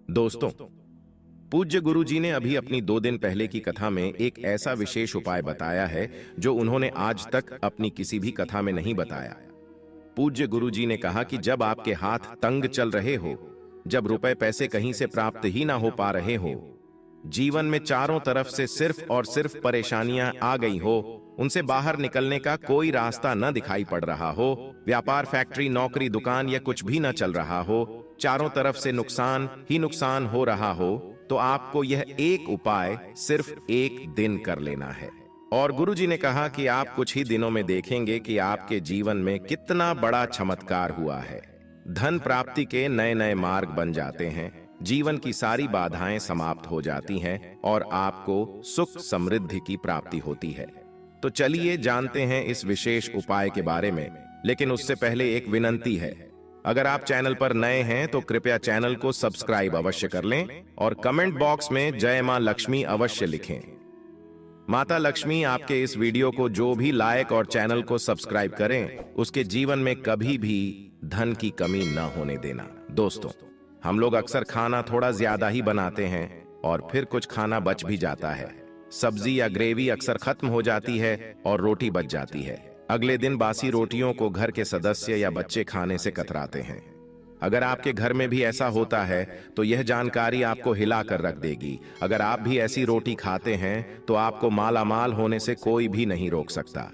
दोस्तों, पूज्य गुरुजी ने अभी अपनी 2 दिन पहले की कथा में एक ऐसा विशेष उपाय बताया है जो उन्होंने आज तक अपनी किसी भी कथा में नहीं बताया। पूज्य गुरुजी ने कहा कि जब आपके हाथ तंग चल रहे हो, जब रुपए पैसे कहीं से प्राप्त ही ना हो पा रहे हो, जीवन में चारों तरफ से सिर्फ और सिर्फ परेशानियां आ गई हो, उनसे बाहर निकलने का कोई रास्ता न दिखाई पड़ रहा हो, व्यापार, फैक्ट्री, नौकरी, दुकान या कुछ भी न चल रहा हो, चारों तरफ से नुकसान ही नुकसान हो रहा हो, तो आपको यह एक उपाय सिर्फ 1 दिन कर लेना है। और गुरुजी ने कहा कि आप कुछ ही दिनों में देखेंगे कि आपके जीवन में कितना बड़ा चमत्कार हुआ है। धन प्राप्ति के नए नए मार्ग बन जाते हैं, जीवन की सारी बाधाएं समाप्त हो जाती हैं और आपको सुख समृद्धि की प्राप्ति होती है। तो चलिए जानते हैं इस विशेष उपाय के बारे में, लेकिन उससे पहले एक विनंती है। अगर आप चैनल पर नए हैं तो कृपया चैनल को सब्सक्राइब अवश्य कर लें और कमेंट बॉक्स में जय मां लक्ष्मी अवश्य लिखें। माता लक्ष्मी आपके इस वीडियो को जो भी लाइक और चैनल को सब्सक्राइब करें, उसके जीवन में कभी भी धन की कमी न होने देना। दोस्तों, हम लोग अक्सर खाना थोड़ा ज्यादा ही बनाते हैं और फिर कुछ खाना बच भी जाता है। सब्जी या ग्रेवी अक्सर खत्म हो जाती है और रोटी बच जाती है। अगले दिन बासी रोटियों को घर के सदस्य या बच्चे खाने से कतराते हैं। अगर आपके घर में भी ऐसा होता है तो यह जानकारी आपको हिला कर रख देगी। अगर आप भी ऐसी रोटी खाते हैं तो आपको माला माल होने से कोई भी नहीं रोक सकता।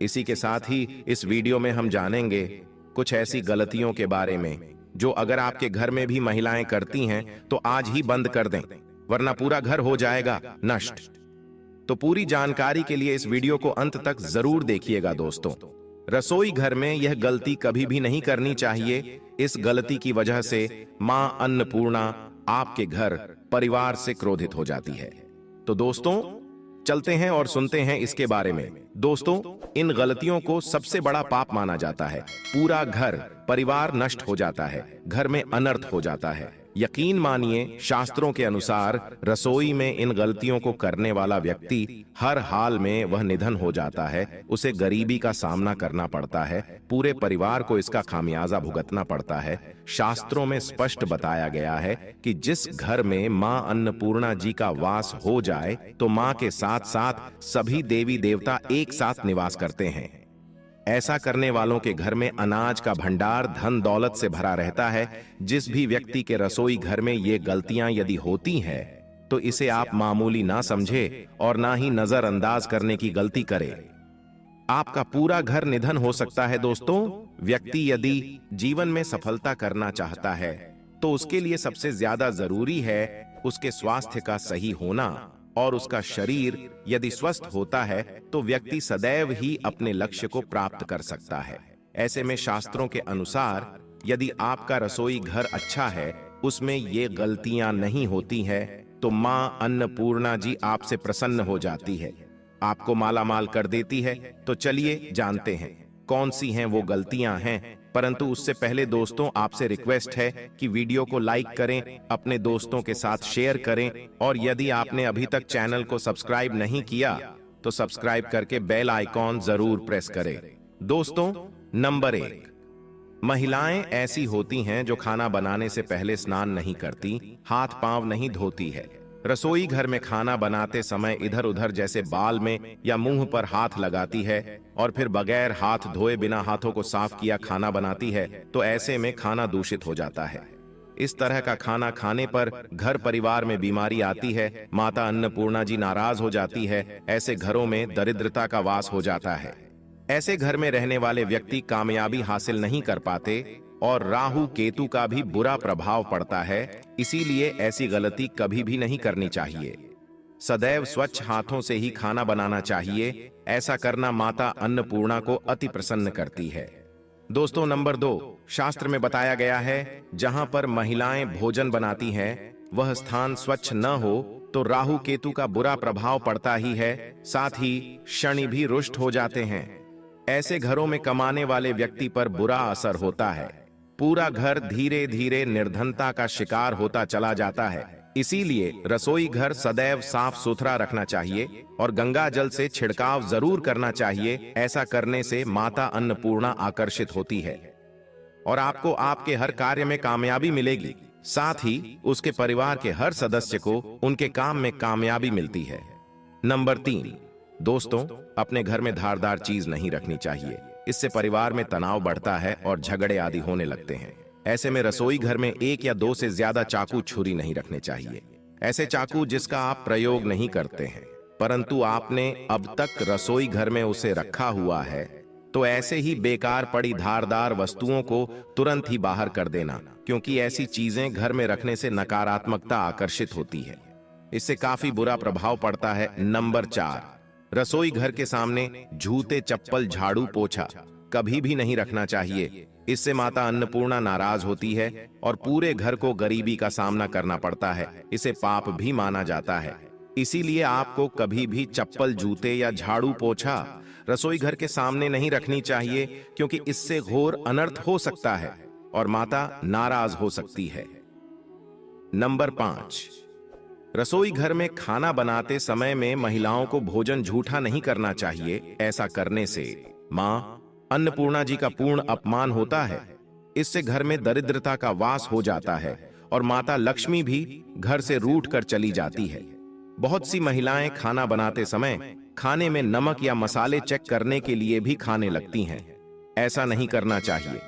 इसी के साथ ही इस वीडियो में हम जानेंगे कुछ ऐसी गलतियों के बारे में जो अगर आपके घर में भी महिलाएं करती हैं तो आज ही बंद कर दें, वरना पूरा घर हो जाएगा नष्ट। तो पूरी जानकारी के लिए इस वीडियो को अंत तक जरूर देखिएगा। दोस्तों, रसोई घर में यह गलती कभी भी नहीं करनी चाहिए। इस गलती की वजह से मां अन्नपूर्णा आपके घर परिवार से क्रोधित हो जाती है। तो दोस्तों, चलते हैं और सुनते हैं इसके बारे में। दोस्तों, इन गलतियों को सबसे बड़ा पाप माना जाता है। पूरा घर परिवार नष्ट हो जाता है, घर में अनर्थ हो जाता है। यकीन मानिए, शास्त्रों के अनुसार रसोई में इन गलतियों को करने वाला व्यक्ति हर हाल में वह निधन हो जाता है, उसे गरीबी का सामना करना पड़ता है, पूरे परिवार को इसका खामियाजा भुगतना पड़ता है। शास्त्रों में स्पष्ट बताया गया है कि जिस घर में मां अन्नपूर्णा जी का वास हो जाए तो मां के साथ साथ सभी देवी देवता एक साथ निवास करते हैं। ऐसा करने वालों के घर में अनाज का भंडार धन दौलत से भरा रहता है। जिस भी व्यक्ति के रसोई घर में ये गलतियां यदि होती हैं तो इसे आप मामूली ना समझे और ना ही नजरअंदाज करने की गलती करें। आपका पूरा घर निधन हो सकता है। दोस्तों, व्यक्ति यदि जीवन में सफलता करना चाहता है तो उसके लिए सबसे ज्यादा जरूरी है उसके स्वास्थ्य का सही होना, और उसका शरीर यदि स्वस्थ होता है तो व्यक्ति सदैव ही अपने लक्ष्य को प्राप्त कर सकता है। ऐसे में शास्त्रों के अनुसार यदि आपका रसोई घर अच्छा है, उसमें ये गलतियां नहीं होती है, तो मां अन्नपूर्णा जी आपसे प्रसन्न हो जाती है, आपको माला माल कर देती है। तो चलिए जानते हैं कौन सी हैं वो गलतियां हैं। परंतु उससे पहले दोस्तों, आपसे रिक्वेस्ट है कि वीडियो को लाइक करें, अपने दोस्तों के साथ शेयर करें, और यदि आपने अभी तक चैनल को सब्सक्राइब नहीं किया तो सब्सक्राइब करके बेल आइकॉन जरूर प्रेस करें। दोस्तों, नंबर 1, महिलाएं ऐसी होती हैं जो खाना बनाने से पहले स्नान नहीं करती, हाथ पांव नहीं धोती है। रसोई घर में खाना बनाते समय इधर उधर जैसे बाल में या मुंह पर हाथ लगाती है और फिर बगैर हाथ धोए बिना हाथों को साफ किया खाना बनाती है, तो ऐसे में खाना दूषित हो जाता है। इस तरह का खाना खाने पर घर परिवार में बीमारी आती है, माता अन्नपूर्णा जी नाराज हो जाती है। ऐसे घरों में दरिद्रता का वास हो जाता है। ऐसे घर में रहने वाले व्यक्ति कामयाबी हासिल नहीं कर पाते और राहु केतु का भी बुरा प्रभाव पड़ता है। इसीलिए ऐसी गलती कभी भी नहीं करनी चाहिए। सदैव स्वच्छ हाथों से ही खाना बनाना चाहिए। ऐसा करना माता अन्नपूर्णा को अति प्रसन्न करती है। दोस्तों, नंबर 2, शास्त्र में बताया गया है जहां पर महिलाएं भोजन बनाती हैं वह स्थान स्वच्छ न हो तो राहु केतु का बुरा प्रभाव पड़ता ही है, साथ ही शनि भी रुष्ट हो जाते हैं। ऐसे घरों में कमाने वाले व्यक्ति पर बुरा असर होता है। पूरा घर धीरे धीरे निर्धनता का शिकार होता चला जाता है। इसीलिए रसोई घर सदैव साफ सुथरा रखना चाहिए और गंगा जल से छिड़काव जरूर करना चाहिए। ऐसा करने से माता अन्नपूर्णा आकर्षित होती है और आपको आपके हर कार्य में कामयाबी मिलेगी। साथ ही उसके परिवार के हर सदस्य को उनके काम में कामयाबी मिलती है। नंबर 3, दोस्तों, अपने घर में धारदार चीज नहीं रखनी चाहिए। इससे परिवार में तनाव बढ़ता है और झगड़े आदि होने लगते हैं। ऐसे में रसोई घर में 1 या 2 से ज्यादा चाकू छुरी नहीं रखने चाहिए। ऐसे चाकू जिसका आप प्रयोग नहीं करते हैं परंतु आपने अब तक रसोई घर में उसे रखा हुआ है, तो ऐसे ही बेकार पड़ी धारदार वस्तुओं को तुरंत ही बाहर कर देना, क्योंकि ऐसी चीजें घर में रखने से नकारात्मकता आकर्षित होती है। इससे काफी बुरा प्रभाव पड़ता है। नंबर 4, रसोई घर के सामने जूते, चप्पल, झाड़ू, पोछा कभी भी नहीं रखना चाहिए। इससे माता अन्नपूर्णा नाराज होती है और पूरे घर को गरीबी का सामना करना पड़ता है। इसे पाप भी माना जाता है। इसीलिए आपको कभी भी चप्पल, जूते या झाड़ू, पोछा रसोई घर के सामने नहीं रखनी चाहिए, क्योंकि इससे घोर अनर्थ हो सकता है और माता नाराज हो सकती है। नंबर 5, रसोई घर में खाना बनाते समय में महिलाओं को भोजन झूठा नहीं करना चाहिए। ऐसा करने से मां अन्नपूर्णा जी का पूर्ण अपमान होता है। इससे घर में दरिद्रता का वास हो जाता है और माता लक्ष्मी भी घर से रूठ कर चली जाती है। बहुत सी महिलाएं खाना बनाते समय खाने में नमक या मसाले चेक करने के लिए भी खाने लगती हैं। ऐसा नहीं करना चाहिए।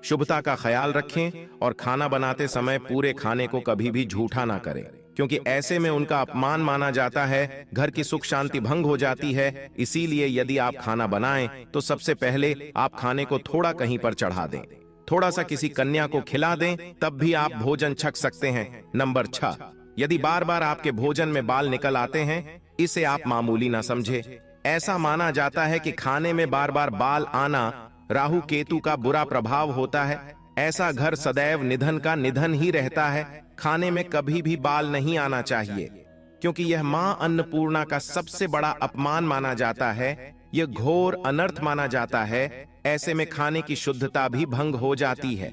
शुभता का ख्याल रखें और खाना बनाते समय पूरे खाने को कभी भी झूठा ना करें, क्योंकि ऐसे में उनका अपमान माना जाता है, घर की सुख शांति भंग हो जाती है। इसीलिए यदि आप खाना बनाएं तो सबसे पहले आप खाने को थोड़ा कहीं पर चढ़ा दें, थोड़ा सा किसी कन्या को खिला दें, तब भी आप भोजन छक सकते हैं। नंबर 6, यदि बार बार आपके भोजन में बाल निकल आते हैं, इसे आप मामूली ना समझे। ऐसा माना जाता है कि खाने में बार बार बाल आना राहु केतु का बुरा प्रभाव होता है। ऐसा घर सदैव निधन का निधन ही रहता है। खाने में कभी भी बाल नहीं आना चाहिए, क्योंकि यह मां अन्नपूर्णा का सबसे बड़ा अपमान माना जाता है। यह घोर अनर्थ माना जाता है। ऐसे में खाने की शुद्धता भी भंग हो जाती है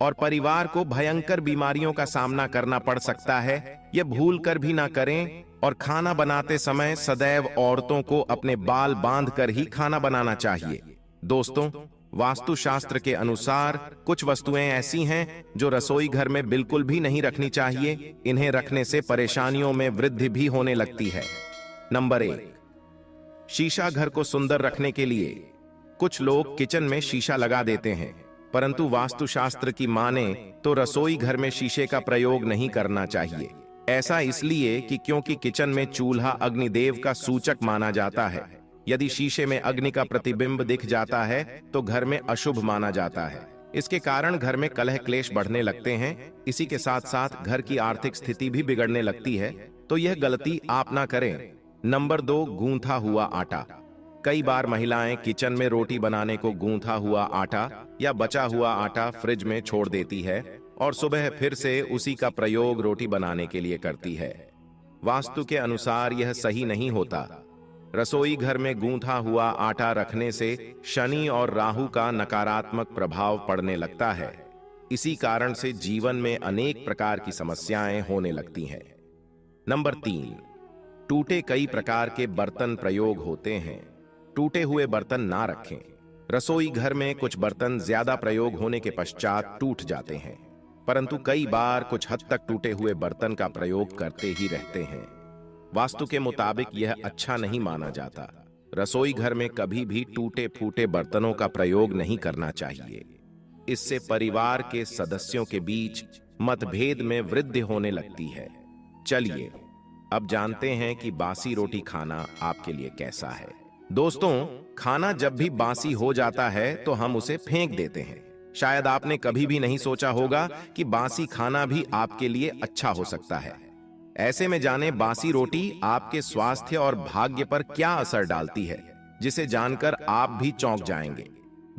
और परिवार को भयंकर बीमारियों का सामना करना पड़ सकता है। यह भूल कर भी ना करें और खाना बनाते समय सदैव औरतों को अपने बाल बांध कर ही खाना बनाना चाहिए। दोस्तों, वास्तुशास्त्र के अनुसार कुछ वस्तुएं ऐसी हैं जो रसोई घर में बिल्कुल भी नहीं रखनी चाहिए। इन्हें रखने से परेशानियों में वृद्धि भी होने लगती है। नंबर 1, शीशा घर को सुंदर रखने के लिए कुछ लोग किचन में शीशा लगा देते हैं, परंतु वास्तुशास्त्र की माने तो रसोई घर में शीशे का प्रयोग नहीं करना चाहिए। ऐसा इसलिए कि क्योंकि किचन में चूल्हा अग्निदेव का सूचक माना जाता है। यदि शीशे में अग्नि का प्रतिबिंब दिख जाता है तो घर में अशुभ माना जाता है। इसके कारण घर में कलह क्लेश बढ़ने लगते हैं। इसी के साथ साथ घर की आर्थिक स्थिति भी बिगड़ने लगती है, तो यह गलती आप ना करें। नंबर 2, गूंथा हुआ आटा। कई बार महिलाएं किचन में रोटी बनाने को गूंथा हुआ आटा या बचा हुआ आटा फ्रिज में छोड़ देती है और सुबह फिर से उसी का प्रयोग रोटी बनाने के लिए करती है। वास्तु के अनुसार यह सही नहीं होता। रसोई घर में गूंथा हुआ आटा रखने से शनि और राहु का नकारात्मक प्रभाव पड़ने लगता है। इसी कारण से जीवन में अनेक प्रकार की समस्याएं होने लगती हैं। नंबर 3, टूटे कई प्रकार के बर्तन प्रयोग होते हैं। टूटे हुए बर्तन ना रखें। रसोई घर में कुछ बर्तन ज्यादा प्रयोग होने के पश्चात टूट जाते हैं, परंतु कई बार कुछ हद तक टूटे हुए बर्तन का प्रयोग करते ही रहते हैं। वास्तु के मुताबिक यह अच्छा नहीं माना जाता। रसोई घर में कभी भी टूटे फूटे बर्तनों का प्रयोग नहीं करना चाहिए। इससे परिवार के सदस्यों के बीच मतभेद में वृद्धि होने लगती है। चलिए अब जानते हैं कि बासी रोटी खाना आपके लिए कैसा है। दोस्तों, खाना जब भी बासी हो जाता है तो हम उसे फेंक देते हैं। शायद आपने कभी भी नहीं सोचा होगा कि बासी खाना भी आपके लिए अच्छा हो सकता है। ऐसे में जाने बासी रोटी आपके स्वास्थ्य और भाग्य पर क्या असर डालती है, जिसे जानकर आप भी चौंक जाएंगे।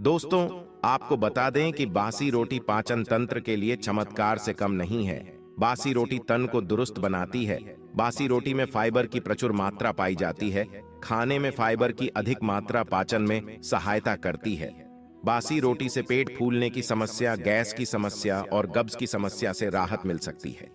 दोस्तों, आपको बता दें कि बासी रोटी पाचन तंत्र के लिए चमत्कार से कम नहीं है। बासी रोटी तन को दुरुस्त बनाती है। बासी रोटी में फाइबर की प्रचुर मात्रा पाई जाती है। खाने में फाइबर की अधिक मात्रा पाचन में सहायता करती है। बासी रोटी से पेट फूलने की समस्या, गैस की समस्या और कब्ज की समस्या से राहत मिल सकती है।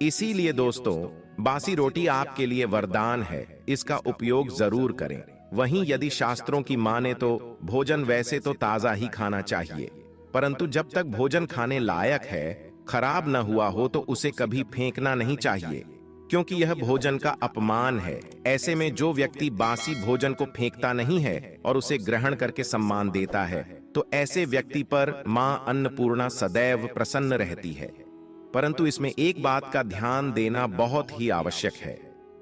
इसीलिए दोस्तों, बासी रोटी आपके लिए वरदान है। इसका उपयोग जरूर करें। वहीं यदि शास्त्रों की माने तो भोजन वैसे तो ताजा ही खाना चाहिए, परंतु जब तक भोजन खाने लायक है खराब न हुआ हो तो उसे कभी फेंकना नहीं चाहिए, क्योंकि यह भोजन का अपमान है। ऐसे में जो व्यक्ति बासी भोजन को फेंकता नहीं है और उसे ग्रहण करके सम्मान देता है, तो ऐसे व्यक्ति पर मां अन्नपूर्णा सदैव प्रसन्न रहती है। परंतु इसमें एक बात का ध्यान देना बहुत ही आवश्यक है।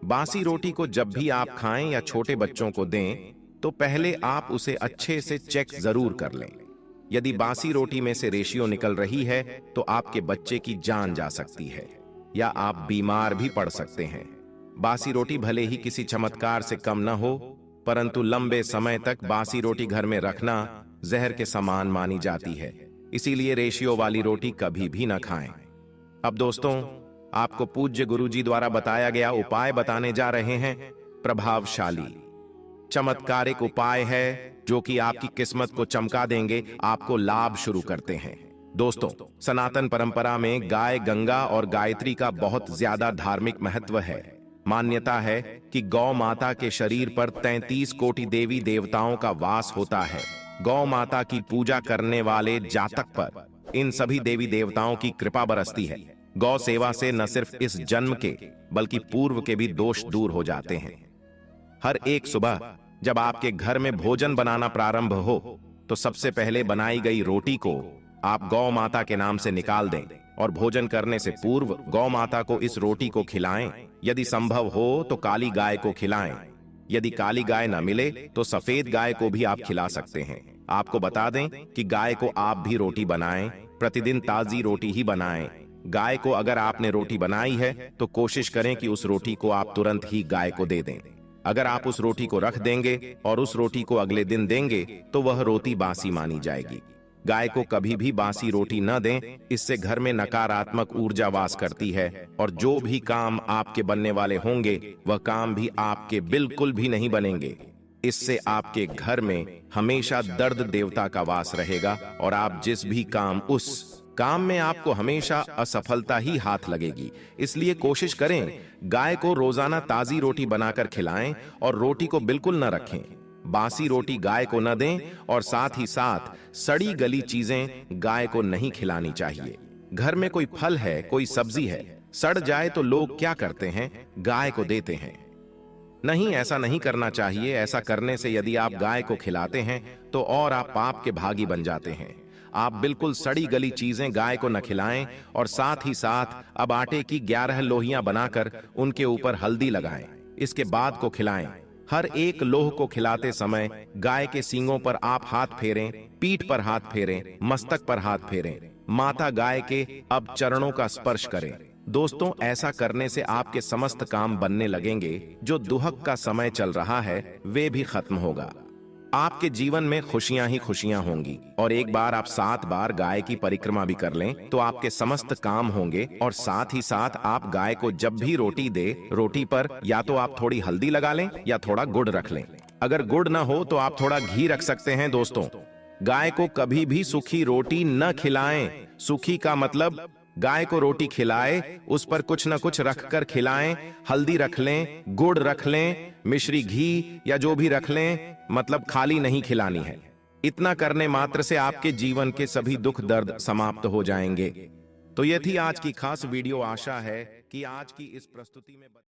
बासी रोटी को जब भी आप खाएं या छोटे बच्चों को दें, तो पहले आप उसे अच्छे से चेक जरूर कर लें। यदि बासी रोटी में से रेशियो निकल रही है तो आपके बच्चे की जान जा सकती है या आप बीमार भी पड़ सकते हैं। बासी रोटी भले ही किसी चमत्कार से कम न हो, परंतु लंबे समय तक बासी रोटी घर में रखना जहर के समान मानी जाती है। इसीलिए रेशियो वाली रोटी कभी भी न खाएं। अब दोस्तों, आपको पूज्य गुरुजी द्वारा बताया गया उपाय बताने जा रहे हैं। प्रभावशाली चमत्कारिक उपाय है जो कि आपकी किस्मत को चमका देंगे, आपको लाभ शुरू करते हैं। दोस्तों, सनातन परंपरा में गाय गंगा और गायत्री का बहुत ज्यादा धार्मिक महत्व है। मान्यता है कि गौ माता के शरीर पर 33 कोटि देवी देवताओं का वास होता है। गौ माता की पूजा करने वाले जातक पर इन सभी देवी देवताओं की कृपा बरसती है। गौ सेवा से न सिर्फ इस जन्म के बल्कि पूर्व के भी दोष दूर हो जाते हैं। हर एक सुबह जब आपके घर में भोजन बनाना प्रारंभ हो तो सबसे पहले बनाई गई रोटी को आप गौ माता के नाम से निकाल दें और भोजन करने से पूर्व गौ माता को इस रोटी को खिलाएं। यदि संभव हो तो काली गाय को खिलाएं। यदि काली गाय न मिले तो सफेद गाय को भी आप खिला सकते हैं। आपको बता दें कि गाय को आप भी रोटी बनाएं, प्रतिदिन ताजी रोटी ही बनाएं। गाय को अगर आपने रोटी बनाई है तो कोशिश करें कि उस रोटी को आप तुरंत ही गाय को दे दें। अगर आप उस रोटी को रख देंगे और उस रोटी को अगले दिन देंगे तो वह रोटी बासी मानी जाएगी। गाय को कभी भी बासी रोटी न दें, इससे घर में नकारात्मक ऊर्जा वास करती है और जो भी काम आपके बनने वाले होंगे वह काम भी आपके बिल्कुल भी नहीं बनेंगे। इससे आपके घर में हमेशा दर्द देवता का वास रहेगा और आप जिस भी उस काम में आपको हमेशा असफलता ही हाथ लगेगी। इसलिए कोशिश करें गाय को रोजाना ताजी रोटी बनाकर खिलाएं और रोटी को बिल्कुल न रखें। बासी रोटी गाय को न दें और साथ ही साथ सड़ी गली चीजें गाय को नहीं खिलानी चाहिए। घर में कोई फल है, कोई सब्जी है, सड़ जाए तो लोग क्या करते हैं, गाय को देते हैं। नहीं, ऐसा नहीं करना चाहिए। ऐसा करने से यदि आप गाय को खिलाते हैं तो और आप पाप के भागी बन जाते हैं। आप बिल्कुल सड़ी गली चीजें गाय को न खिलाएं और साथ ही साथ अब आटे की 11 लोहियां बनाकर उनके ऊपर हल्दी लगाएं। इसके बाद को खिलाएं। हर एक लोह को खिलाते समय गाय के सींगों पर आप हाथ फेरें, पीठ पर हाथ फेरें, मस्तक पर हाथ फेरें। माता गाय के अब चरणों का स्पर्श करें। दोस्तों, ऐसा करने से आपके समस्त काम बनने लगेंगे। जो दुहक का समय चल रहा है वे भी खत्म होगा। आपके जीवन में खुशियां ही खुशियां होंगी। और एक बार आप 7 बार गाय की परिक्रमा भी कर लें तो आपके समस्त काम होंगे। और साथ ही साथ आप गाय को जब भी रोटी दे, रोटी पर या तो आप थोड़ी हल्दी लगा लें या थोड़ा गुड़ रख लें। अगर गुड़ ना हो तो आप थोड़ा घी रख सकते हैं। दोस्तों, गाय को कभी भी सूखी रोटी न खिलाएं। सूखी का मतलब गाय को रोटी खिलाए, उस पर कुछ न कुछ रखकर खिलाएं। हल्दी रख लें, गुड़ रख लें, मिश्री घी या जो भी रख लें, मतलब खाली नहीं खिलानी है। इतना करने मात्र से आपके जीवन के सभी दुख दर्द समाप्त हो जाएंगे। तो यह थी आज की खास वीडियो। आशा है कि आज की इस प्रस्तुति में